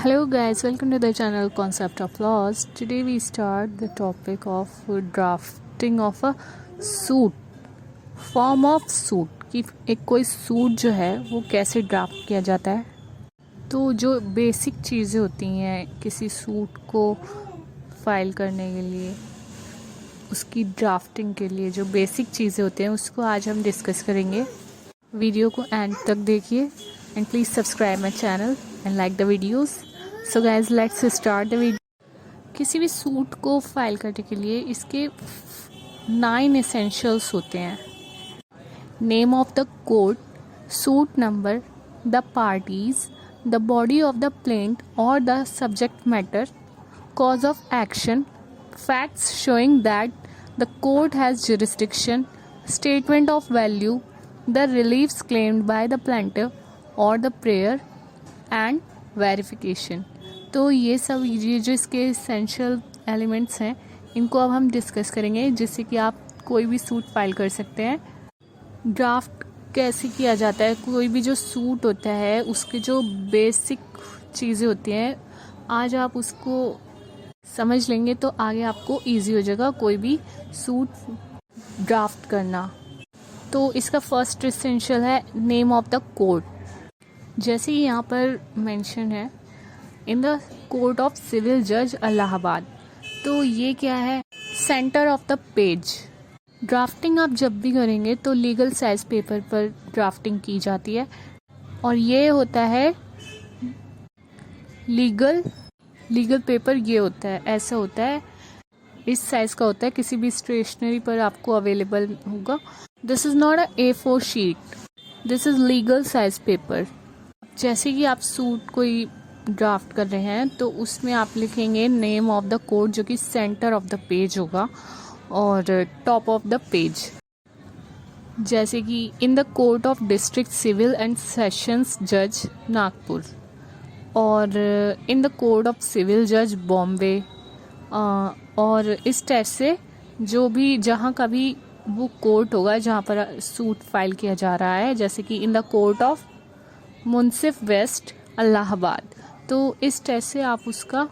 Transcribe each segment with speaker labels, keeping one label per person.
Speaker 1: Hello guys, welcome to the channel Concept of Laws. Today we start the topic of drafting of a suit, form of suit कि एक कोई suit जो है वो कैसे draft किया जाता है। तो जो बेसिक चीज़ें होती हैं किसी सूट को फाइल करने के लिए, उसकी ड्राफ्टिंग के लिए जो बेसिक चीज़ें होती हैं उसको आज हम डिस्कस करेंगे। वीडियो को एंड तक देखिए and please subscribe my channel and like the videos. So guys, let's start the video. किसी भी सूट को फाइल करने के लिए इसके 9 essentials होते हैं। Name of the court, suit number, the parties, the body of the plaint और the subject matter, cause of action, facts showing that the court has jurisdiction, statement of value, the reliefs claimed by the plaintiff और the prayer and verification. तो ये सब ये जो इसके essential elements हैं इनको अब हम डिस्कस करेंगे जिससे कि आप कोई भी सूट फाइल कर सकते हैं। ड्राफ्ट कैसे किया जाता है, कोई भी जो सूट होता है उसके जो बेसिक चीज़ें होती हैं आज आप उसको समझ लेंगे तो आगे आपको इजी हो जाएगा कोई भी सूट ड्राफ्ट करना। तो इसका फर्स्ट एसेंशियल है नेम ऑफ द कोर्ट। जैसे ही यहाँ पर मेंशन है in the court of civil जज इलाहाबाद, तो ये क्या है, centre of the page. Drafting आप जब भी करेंगे तो लीगल साइज पेपर पर ड्राफ्टिंग की जाती है और ये होता है लीगल पेपर। ये होता है, ऐसा होता है, इस साइज का होता है, किसी भी स्टेशनरी पर आपको अवेलेबल होगा। This is not a A4 sheet, this is legal size paper. जैसे कि आप सूट कोई ड्राफ्ट कर रहे हैं तो उसमें आप लिखेंगे नेम ऑफ द कोर्ट जो कि सेंटर ऑफ द पेज होगा और टॉप ऑफ द पेज। जैसे कि in the court of district civil and sessions जज नागपुर और in the court of civil जज बॉम्बे। और इस टाइप से जो भी जहाँ का भी वो कोर्ट होगा जहाँ पर सूट फाइल किया जा रहा है, जैसे कि in the court of munsif west Allahabad, तो इस टाइप से आप उसका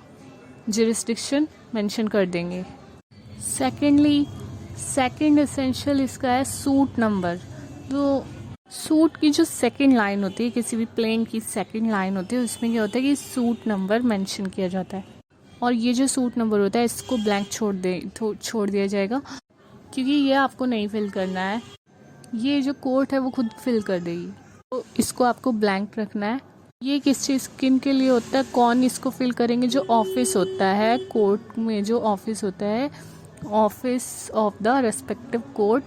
Speaker 1: जुरिस्डिक्शन मेंशन कर देंगे। सेकंड एसेंशियल इसका है सूट नंबर। तो सूट की जो सेकंड लाइन होती है, किसी भी प्लेन की सेकंड लाइन होती है, उसमें क्या होता है कि सूट नंबर मेंशन किया जाता है और ये जो सूट नंबर होता है इसको ब्लैंक छोड़ दिया जाएगा क्योंकि ये आपको नहीं फिल करना है, ये जो कोर्ट है वो खुद फिल कर देगी, तो इसको आपको ब्लैंक रखना है। ये किस चीज़ किन के लिए होता है, कौन इसको फिल करेंगे, जो ऑफिस होता है कोर्ट में, जो ऑफिस होता है office of the respective court,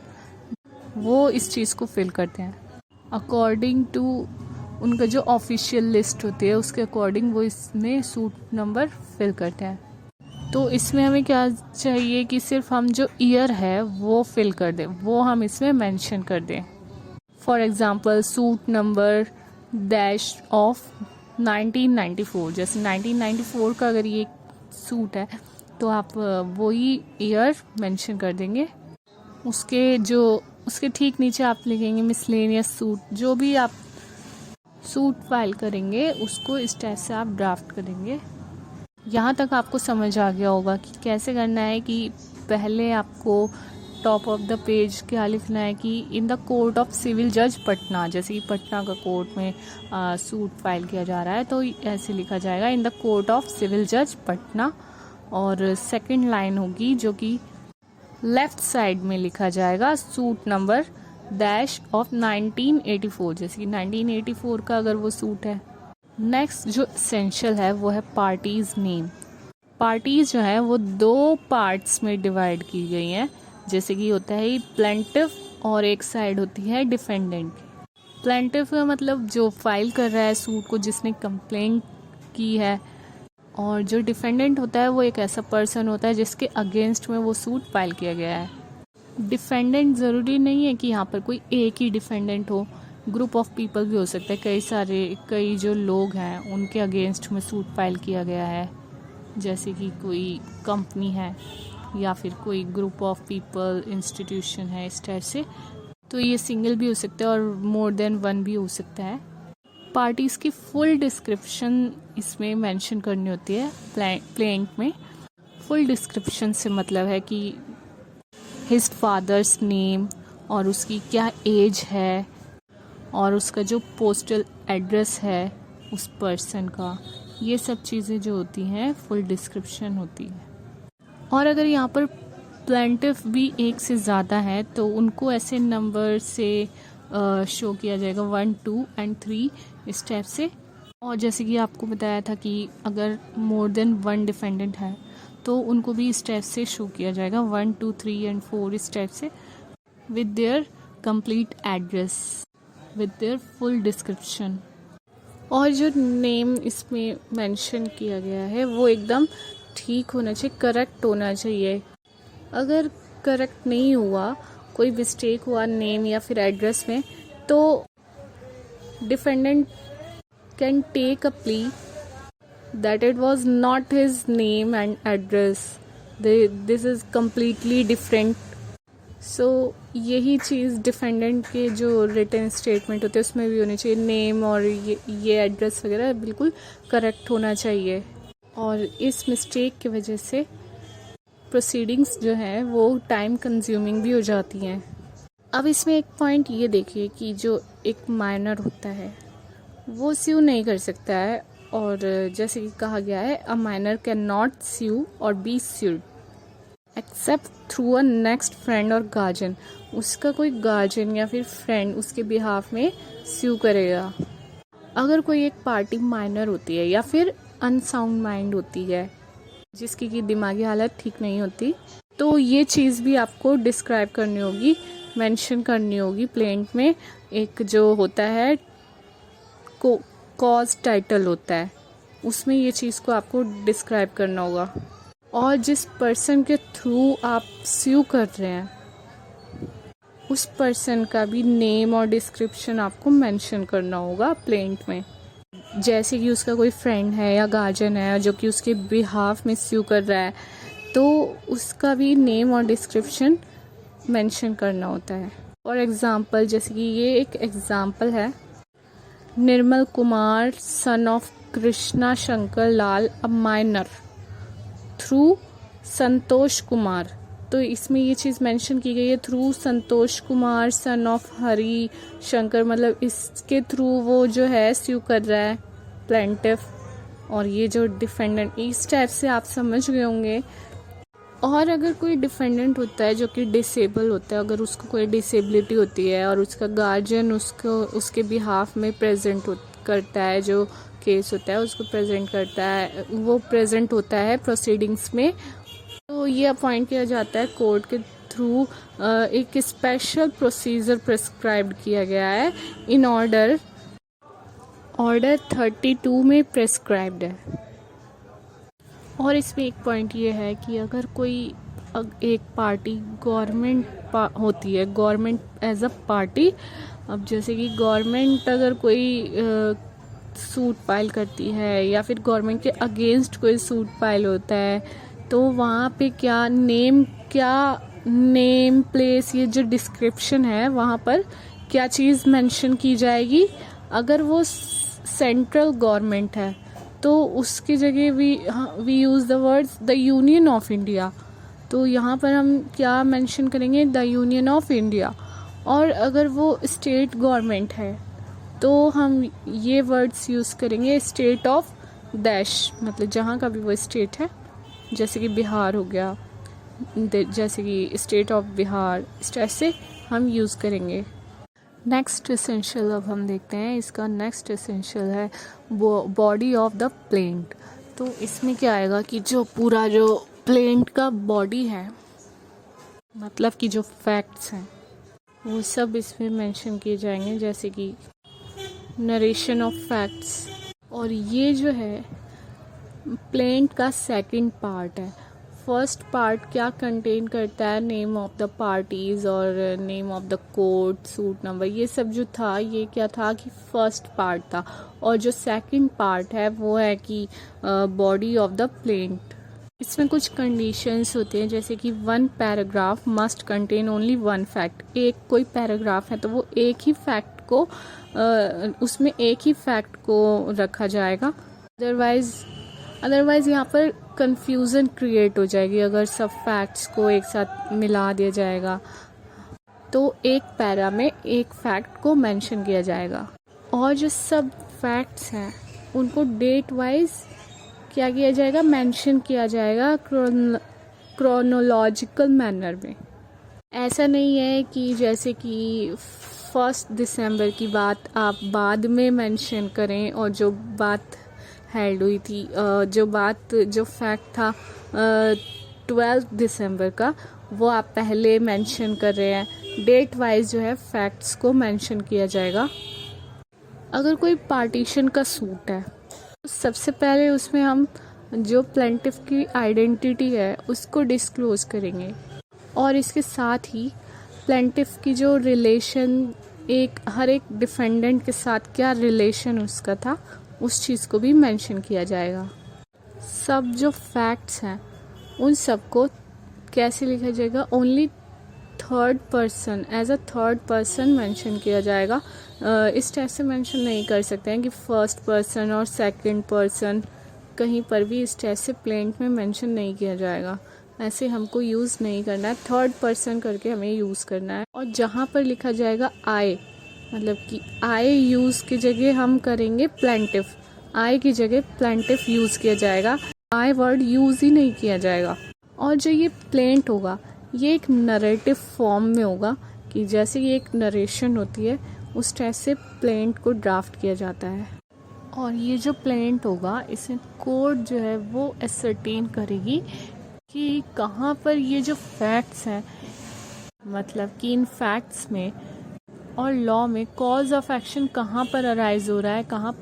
Speaker 1: वो इस चीज़ को फिल करते हैं अकॉर्डिंग टू उनका जो ऑफिशियल लिस्ट होती है उसके अकॉर्डिंग वो इसमें सूट नंबर फिल करते हैं। तो इसमें हमें क्या चाहिए कि सिर्फ हम जो ईयर है वो फिल कर दें, वो हम इसमें मेंशन कर दें। For example suit number dash of 1994, जैसे 1994 का अगर ये सूट है तो आप वही ईयर मेंशन कर देंगे। उसके ठीक नीचे आप लिखेंगे मिसलेनियस सूट। जो भी आप सूट फाइल करेंगे उसको इस टाइप से आप ड्राफ्ट करेंगे। यहाँ तक आपको समझ आ गया होगा कि कैसे करना है कि पहले आपको टॉप ऑफ द पेज क्या लिखना है कि in the court of civil जज पटना, जैसे कि पटना का कोर्ट में सूट फाइल किया जा रहा है तो ऐसे लिखा जाएगा in the court of civil जज पटना। और सेकंड लाइन होगी जो कि लेफ़्ट साइड में लिखा जाएगा सूट नंबर डैश ऑफ 1984, जैसे कि 1984 का अगर वो सूट है। नेक्स्ट जो एसेंशियल है वो है पार्टीज़ नेम। पार्टीज़ जो है वो 2 पार्ट्स में डिवाइड की गई हैं, जैसे कि होता है प्लेंटिफ और एक साइड होती है डिफेंडेंट। प्लेंटिफ का मतलब जो फाइल कर रहा है सूट को, जिसने कंप्लेंट की है, और जो डिफेंडेंट होता है वो एक ऐसा पर्सन होता है जिसके अगेंस्ट में वो सूट फाइल किया गया है। डिफेंडेंट ज़रूरी नहीं है कि यहाँ पर कोई एक ही डिफेंडेंट हो, ग्रुप ऑफ पीपल भी हो सकता है, कई जो लोग हैं उनके अगेंस्ट में सूट फाइल किया गया है, जैसे कि कोई कंपनी है या फिर कोई ग्रुप ऑफ पीपल इंस्टीट्यूशन है, इस टाइप से। तो ये सिंगल भी हो सकता है और मोर देन वन भी हो सकता है। पार्टीज़ की फुल डिस्क्रिप्शन इसमें मेंशन करनी होती है प्लेंट में। फुल डिस्क्रिप्शन से मतलब है कि हिज फादर्स नेम और उसकी क्या एज है और उसका जो पोस्टल एड्रेस है उस पर्सन का, ये सब चीज़ें जो होती हैं फुल डिस्क्रिप्शन होती है। और अगर यहाँ पर प्लेंटिफ भी एक से ज़्यादा है तो उनको ऐसे नंबर से शो किया जाएगा 1, 2 एंड 3 इस टाइप से। और जैसे कि आपको बताया था कि अगर मोर देन 1 डिफेंडेंट है तो उनको भी इस टाइप से शो किया जाएगा 1, 2, 3 एंड 4 इस टाइप से, with their complete address, with their full description. और जो नेम इसमें मेंशन किया गया है वो एकदम ठीक होना चाहिए, करेक्ट होना चाहिए। अगर करेक्ट नहीं हुआ, कोई मिस्टेक हुआ नेम या फिर एड्रेस में, तो defendant can take a plea that it was not his name and address, this is completely different. So यही चीज़ डिफेंडेंट के जो रिटन स्टेटमेंट होते हैं उसमें भी होनी चाहिए, नेम और ये एड्रेस वगैरह बिल्कुल करेक्ट होना चाहिए। और इस मिस्टेक की वजह से प्रोसीडिंग्स जो है वो टाइम कंज्यूमिंग भी हो जाती हैं। अब इसमें एक पॉइंट ये देखिए कि जो एक माइनर होता है वो स्यू नहीं कर सकता है, और जैसे कि कहा गया है a minor can not sue और be sued except through a next friend और गार्जियन। उसका कोई गार्जियन या फिर फ्रेंड उसके बिहाफ में स्यू करेगा। अगर कोई एक पार्टी माइनर होती है या फिर अनसाउंड माइंड होती है, जिसकी की दिमागी हालत ठीक नहीं होती, तो ये चीज़ भी आपको डिस्क्राइब करनी होगी, मेंशन करनी होगी प्लेंट में। एक जो होता है कॉज टाइटल होता है, उसमें ये चीज़ को आपको डिस्क्राइब करना होगा। और जिस पर्सन के थ्रू आप स्यू कर रहे हैं उस पर्सन का भी नेम और डिस्क्रिप्शन आपको मेंशन करना होगा प्लेंट में। जैसे कि उसका कोई फ्रेंड है या गार्जियन है जो कि उसके बिहाफ में स्यू कर रहा है, तो उसका भी नेम और डिस्क्रिप्शन मेंशन करना होता है। और एग्जांपल, जैसे कि ये एक एग्जांपल है, Nirmal Kumar son of Krishna Shankar Lal a minor through Santosh Kumar. तो इसमें ये चीज़ मेंशन की गई है through Santosh Kumar son of Hari Shankar, मतलब इसके थ्रू वो जो है स्यू कर रहा है प्लेंटिफ, और ये जो डिफेंडेंट, इस टाइप से आप समझ गए होंगे। और अगर कोई डिफेंडेंट होता है जो कि डिसेबल होता है, अगर उसको कोई डिसेबिलिटी होती है और उसका गार्जियन उसके बिहाफ में प्रेजेंट करता है, जो केस होता है उसको प्रेजेंट करता है, वो प्रेजेंट होता है प्रोसीडिंग्स में, तो ये अपॉइंट किया जाता है कोर्ट के थ्रू। एक स्पेशल प्रोसीजर प्रिस्क्राइब्ड किया गया है इन ऑर्डर 32 में प्रिस्क्राइब्ड है। और इसमें एक पॉइंट ये है कि अगर कोई एक पार्टी गवर्नमेंट होती है, गवर्नमेंट एज अ पार्टी, अब जैसे कि गवर्नमेंट अगर कोई सूट फाइल करती है या फिर गवर्नमेंट के अगेंस्ट कोई सूट फाइल होता है, तो वहाँ पे क्या नेम प्लेस, ये जो डिस्क्रिप्शन है वहाँ पर क्या चीज़ मेंशन की जाएगी। अगर वो सेंट्रल गवर्नमेंट है तो उसकी जगह we use the words the union of India, तो यहाँ पर हम क्या मेंशन करेंगे, द यूनियन ऑफ इंडिया। और अगर वो स्टेट गवर्नमेंट है तो हम ये वर्ड्स यूज़ करेंगे स्टेट ऑफ डैश, मतलब जहाँ का भी वो स्टेट है, जैसे कि बिहार हो गया, जैसे कि स्टेट ऑफ बिहार, इस टाइप से हम यूज़ करेंगे। नेक्स्ट एसेंशियल अब हम देखते हैं, इसका नेक्स्ट एसेंशियल है बॉडी ऑफ द प्लेंट। तो इसमें क्या आएगा कि जो पूरा जो प्लेंट का बॉडी है, मतलब कि जो फैक्ट्स हैं वो सब इसमें मेंशन किए जाएंगे, जैसे कि नरेशन ऑफ फैक्ट्स। और ये जो है प्लेंट का सेकंड पार्ट है। फर्स्ट पार्ट क्या कंटेन करता है, नेम ऑफ द पार्टीज और name of the court, suit number, ये सब जो था ये क्या था कि फर्स्ट पार्ट था। और जो सेकंड पार्ट है वो है कि बॉडी ऑफ द प्लेंट। इसमें कुछ कंडीशंस होते हैं, जैसे कि 1 paragraph must contain only 1 fact. एक कोई पैराग्राफ है तो वो एक ही फैक्ट को उसमें एक ही फैक्ट को रखा जाएगा। अदरवाइज यहाँ पर कंफ्यूजन क्रिएट हो जाएगी। अगर सब फैक्ट्स को एक साथ मिला दिया जाएगा तो एक पैरा में एक फैक्ट को मेंशन किया जाएगा, और जो सब फैक्ट्स हैं उनको डेट वाइज क्या किया जाएगा, मेंशन किया जाएगा क्रोनोलॉजिकल मैनर में। ऐसा नहीं है कि जैसे कि 1 दिसंबर की बात आप बाद में मेंशन करें और जो बात हेल्ड हुई थी, जो फैक्ट था 12 दिसंबर का, वो आप पहले मेंशन कर रहे हैं। डेट वाइज जो है फैक्ट्स को मेंशन किया जाएगा। अगर कोई पार्टीशन का सूट है तो सबसे पहले उसमें हम जो प्लेंटिफ की आइडेंटिटी है उसको डिस्क्लोज करेंगे, और इसके साथ ही प्लेंटिफ की जो रिलेशन हर एक डिफेंडेंट के साथ क्या रिलेशन उसका था उस चीज़ को भी मेंशन किया जाएगा। सब जो फैक्ट्स हैं उन सबको कैसे लिखा जाएगा, only third person, as a third person mention किया जाएगा। इस टाइप से मेंशन नहीं कर सकते हैं कि फर्स्ट पर्सन और सेकंड पर्सन, कहीं पर भी इस टाइप से प्लेंट में मेंशन नहीं किया जाएगा। ऐसे हमको यूज़ नहीं करना है, थर्ड पर्सन करके हमें यूज़ करना है। और जहाँ पर लिखा जाएगा आई, मतलब कि आई यूज़ की जगह हम करेंगे प्लेंटिफ, आई की जगह प्लेंटिफ यूज़ किया जाएगा, आई वर्ड यूज़ ही नहीं किया जाएगा। और जो ये प्लेंट होगा ये एक नरेटिव फॉर्म में होगा, कि जैसे ये एक नरेशन होती है उस टाइप से प्लेंट को ड्राफ्ट किया जाता है। और ये जो प्लेंट होगा इसे कोर्ट जो है वो एसर्टेन करेगी कि कहाँ पर ये जो फैक्ट्स हैं, मतलब कि इन फैक्ट्स में और लॉ में कॉज ऑफ एक्शन कहाँ पर अराइज हो रहा है, कहाँ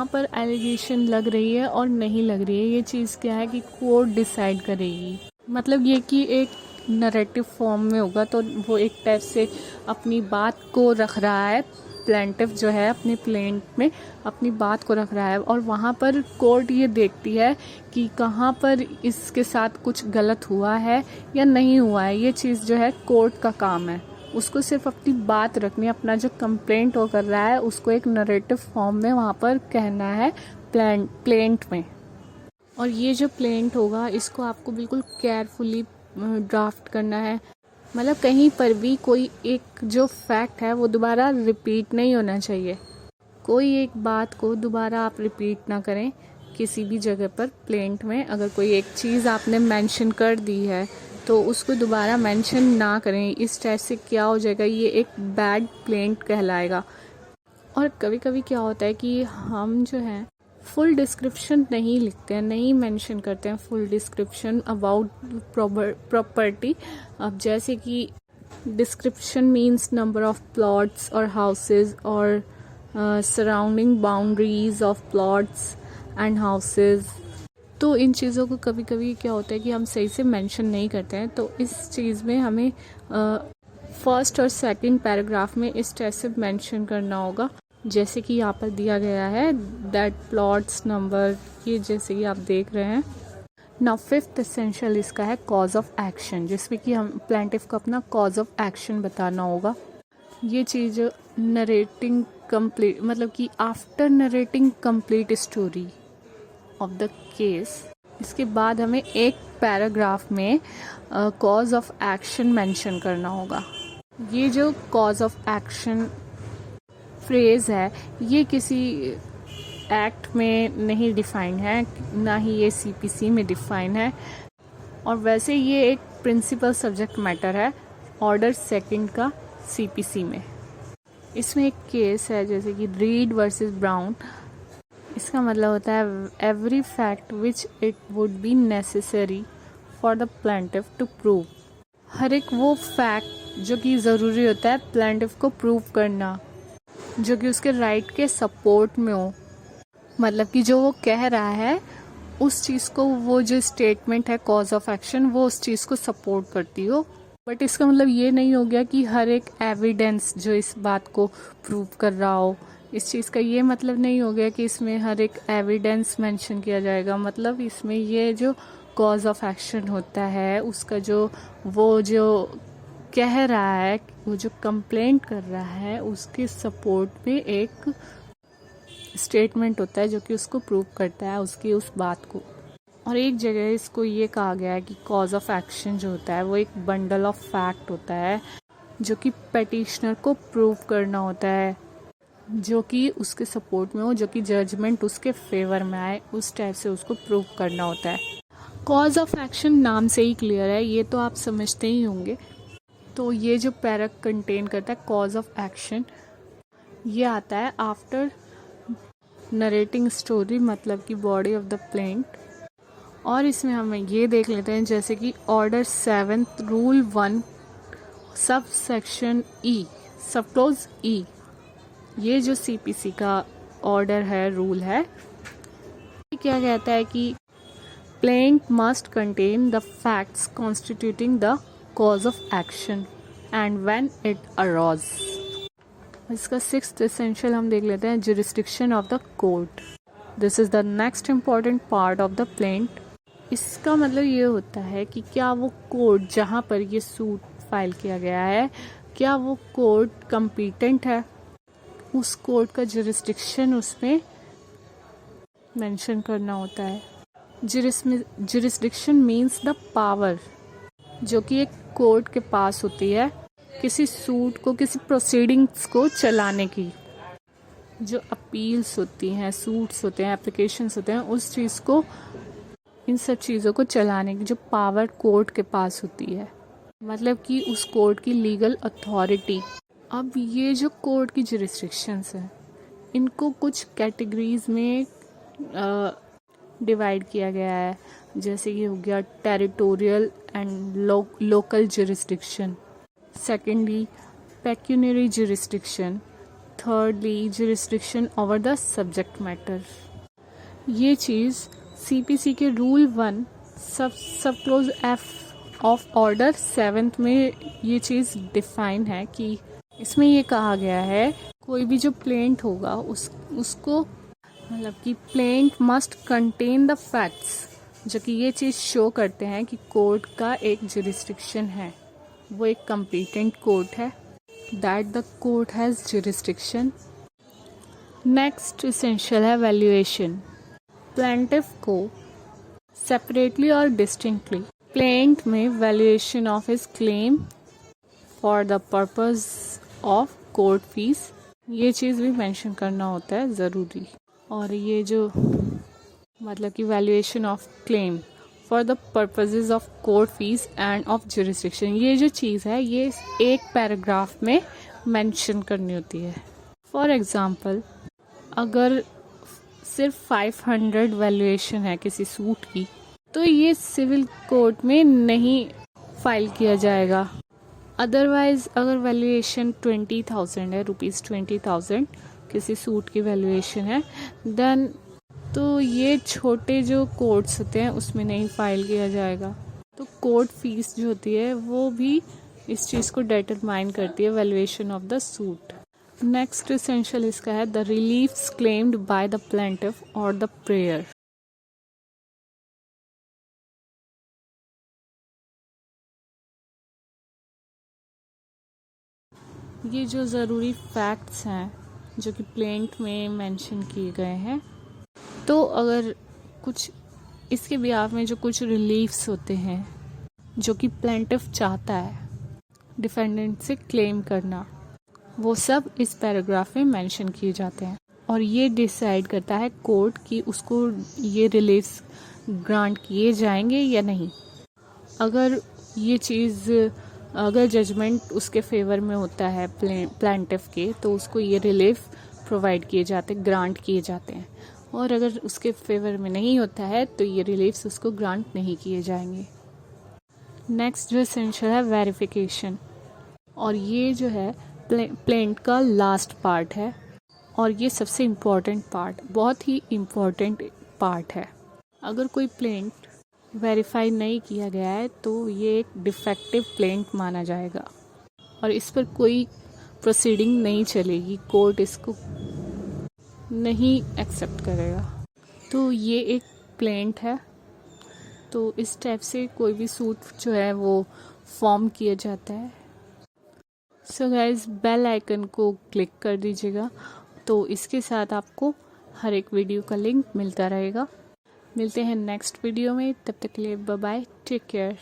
Speaker 1: पर एलिगेशन लग रही है और नहीं लग रही है। ये चीज़ क्या है कि कोर्ट डिसाइड करेगी। मतलब ये कि एक नरेटिव फॉर्म में होगा तो वो एक टाइप से अपनी बात को रख रहा है, प्लेंटिफ जो है अपने प्लेंट में अपनी बात को रख रहा है, और वहाँ पर कोर्ट ये देखती है कि कहाँ पर इसके साथ कुछ गलत हुआ है या नहीं हुआ है। ये चीज़ जो है कोर्ट का काम है, उसको सिर्फ अपनी बात रखनी है, अपना जो कंप्लेंट वो कर रहा है उसको एक नरेटिव फॉर्म में वहाँ पर कहना है प्लेंट में। और ये जो प्लेंट होगा इसको आपको बिल्कुल केयरफुली ड्राफ्ट करना है। मतलब कहीं पर भी कोई एक जो फैक्ट है वो दोबारा रिपीट नहीं होना चाहिए। कोई एक बात को दोबारा आप रिपीट ना करें किसी भी जगह पर प्लेंट में। अगर कोई एक चीज़ आपने मेंशन कर दी है तो उसको दोबारा मेंशन ना करें। इस टाइप से क्या हो जाएगा, ये एक बैड प्लेंट कहलाएगा। और कभी कभी क्या होता है कि हम जो है फुल डिस्क्रिप्शन नहीं लिखते हैं, नहीं मेंशन करते हैं फुल डिस्क्रिप्शन अबाउट प्रॉपर्टी। अब जैसे कि description means number of plots और हाउसेज और surrounding boundaries of plots and houses. तो इन चीज़ों को कभी कभी क्या होता है कि हम सही से मेंशन नहीं करते हैं, तो इस चीज़ में हमें फर्स्ट और सेकंड पैराग्राफ में इस टाइप से मेंशन करना होगा, जैसे कि यहाँ पर दिया गया है दैट प्लॉट्स नंबर, ये जैसे कि आप देख रहे हैं। नाउ फिफ्थ एसेंशियल इसका है कॉज ऑफ एक्शन, जिसमें कि हम प्लेंटिफ को अपना कॉज ऑफ एक्शन बताना होगा। ये चीज़ नरेटिंग कंप्लीट, मतलब कि after narrating complete story of the case, इसके बाद हमें एक पैराग्राफ में कॉज ऑफ एक्शन मेंशन करना होगा। ये जो कॉज ऑफ एक्शन फ्रेज है ये किसी एक्ट में नहीं डिफाइन है, ना ही ये सीपीसी में डिफाइन है, और वैसे ये एक प्रिंसिपल सब्जेक्ट मैटर है ऑर्डर सेकंड का सीपीसी में। इसमें एक केस है जैसे कि रीड वर्सेस ब्राउन। इसका मतलब होता है every fact which it would be necessary for the plaintiff to prove. हर एक वो फैक्ट जो कि ज़रूरी होता है प्लेंटिफ को प्रूव करना, जो कि उसके राइट के सपोर्ट में हो। मतलब कि जो वो कह रहा है उस चीज़ को, वो जो स्टेटमेंट है कॉज ऑफ एक्शन, वो उस चीज़ को सपोर्ट करती हो। बट इसका मतलब ये नहीं हो गया कि हर एक एविडेंस जो इस बात को प्रूव कर रहा हो। इस चीज़ का ये मतलब नहीं हो गया कि इसमें हर एक एविडेंस मेंशन किया जाएगा। मतलब इसमें ये जो कॉज ऑफ एक्शन होता है उसका जो कह रहा है, वो जो कंप्लेंट कर रहा है उसके सपोर्ट में एक स्टेटमेंट होता है जो कि उसको प्रूव करता है उसकी उस बात को। और एक जगह इसको ये कहा गया है कि कॉज ऑफ एक्शन जो होता है वो एक बंडल ऑफ फैक्ट होता है जो कि पेटिशनर को प्रूव करना होता है, जो कि उसके सपोर्ट में हो, जो कि जजमेंट उसके फेवर में आए, उस टाइप से उसको प्रूव करना होता है। कॉज ऑफ एक्शन नाम से ही क्लियर है, ये तो आप समझते ही होंगे। तो ये जो पैरा कंटेन करता है कॉज ऑफ एक्शन, ये आता है आफ्टर नरेटिंग स्टोरी, मतलब कि बॉडी ऑफ द प्लेंट। और इसमें हम ये देख लेते हैं जैसे कि order 7 rule 1 sub section E सब क्लोज ई, ये जो सीपीसी का ऑर्डर है, रूल है, ये क्या कहता है कि plaint must contain the facts constituting the cause of action and when it arose। इसका 6th essential हम देख लेते हैं, jurisdiction of the court। This is the next important part of the plaint। इसका मतलब ये होता है कि क्या वो कोर्ट जहाँ पर ये सूट फाइल किया गया है, क्या वो कोर्ट कम्पिटेंट है, उस कोर्ट का jurisdiction उसमें मेंशन करना होता है। jurisdiction means the power जो कि एक कोर्ट के पास होती है किसी सूट को, किसी प्रोसीडिंग्स को चलाने की। जो अपील्स होती हैं, सूट्स होते हैं, एप्लीकेशंस होते हैं, उस चीज़ को, इन सब चीज़ों को चलाने की जो पावर कोर्ट के पास होती है, मतलब कि उस कोर्ट की लीगल अथॉरिटी। अब ये जो कोर्ट की जुरिस्डिक्शंस हैं, इनको कुछ कैटेगरीज में डिवाइड किया गया है, जैसे कि हो गया territorial and local jurisdiction, secondly pecuniary jurisdiction, thirdly jurisdiction over the subject matter. ये चीज़ सीपीसी के रूल 1 सब क्लोज एफ ऑफ ऑर्डर 7 में ये चीज़ डिफाइन है कि इसमें ये कहा गया है कोई भी जो प्लेंट होगा उसको, मतलब कि plaint must contain the facts, जो कि ये चीज़ शो करते हैं कि कोर्ट का एक जुरिस्डिक्शन है, वो एक कम्पिटेंट कोर्ट है, that the court has jurisdiction. Next essential है वैल्यूएशन। प्लेंटिफ को सेपरेटली और डिस्टिंक्टली प्लेंट में valuation of his claim for the purpose of court fees, ये चीज़ भी मेंशन करना होता है ज़रूरी। और ये जो मतलब कि valuation of claim for the purposes of court fees end of jurisdiction, ये जो चीज़ है ये एक पैराग्राफ में मेंशन करनी होती है। फॉर एग्जांपल, अगर सिर्फ 500 वैल्यूएशन है किसी सूट की, तो ये सिविल कोर्ट में नहीं फाइल किया जाएगा। अदरवाइज अगर वैल्यूएशन 20,000 है, ₹20,000 किसी सूट की वैल्यूएशन है, देन तो ये छोटे जो कोर्ट्स होते हैं उसमें नहीं फाइल किया जाएगा। तो कोर्ट फीस जो होती है वो भी इस चीज़ को डिटरमाइन करती है, valuation of the suit. Next essential इसका है the reliefs claimed by the plaintiff और द प्रेयर। ये जो ज़रूरी फैक्ट्स हैं जो कि प्लेंट में मेंशन किए गए हैं, तो अगर कुछ इसके बिहाफ में जो कुछ रिलीफ्स होते हैं जो कि प्लेंटिफ चाहता है डिफेंडेंट से क्लेम करना, वो सब इस पैराग्राफ में मेंशन किए जाते हैं। और ये डिसाइड करता है कोर्ट कि उसको ये रिलीफ्स ग्रांट किए जाएंगे या नहीं। अगर ये चीज़, अगर जजमेंट उसके फेवर में होता है प्लेंटिफ के, तो उसको ये रिलीफ प्रोवाइड किए जाते, ग्रांट किए जाते हैं। और अगर उसके फेवर में नहीं होता है तो ये रिलीफ्स उसको ग्रांट नहीं किए जाएंगे। नेक्स्ट जो एसेंशियल है वेरिफिकेशन, और ये जो है प्लेंट का लास्ट पार्ट है, और ये सबसे इम्पॉर्टेंट पार्ट, बहुत ही इम्पॉर्टेंट पार्ट है। अगर कोई प्लेंट वेरीफाई नहीं किया गया है तो ये एक डिफेक्टिव प्लेंट माना जाएगा और इस पर कोई प्रोसीडिंग नहीं चलेगी, कोर्ट इसको नहीं एक्सेप्ट करेगा। तो ये एक प्लेंट है। तो इस टाइप से कोई भी सूट जो है वो फॉर्म किया जाता है। सो गाइस बेल आइकन को क्लिक कर दीजिएगा, तो इसके साथ आपको हर एक वीडियो का लिंक मिलता रहेगा। मिलते हैं नेक्स्ट वीडियो में, तब तक के लिए बाय बाय, टेक केयर।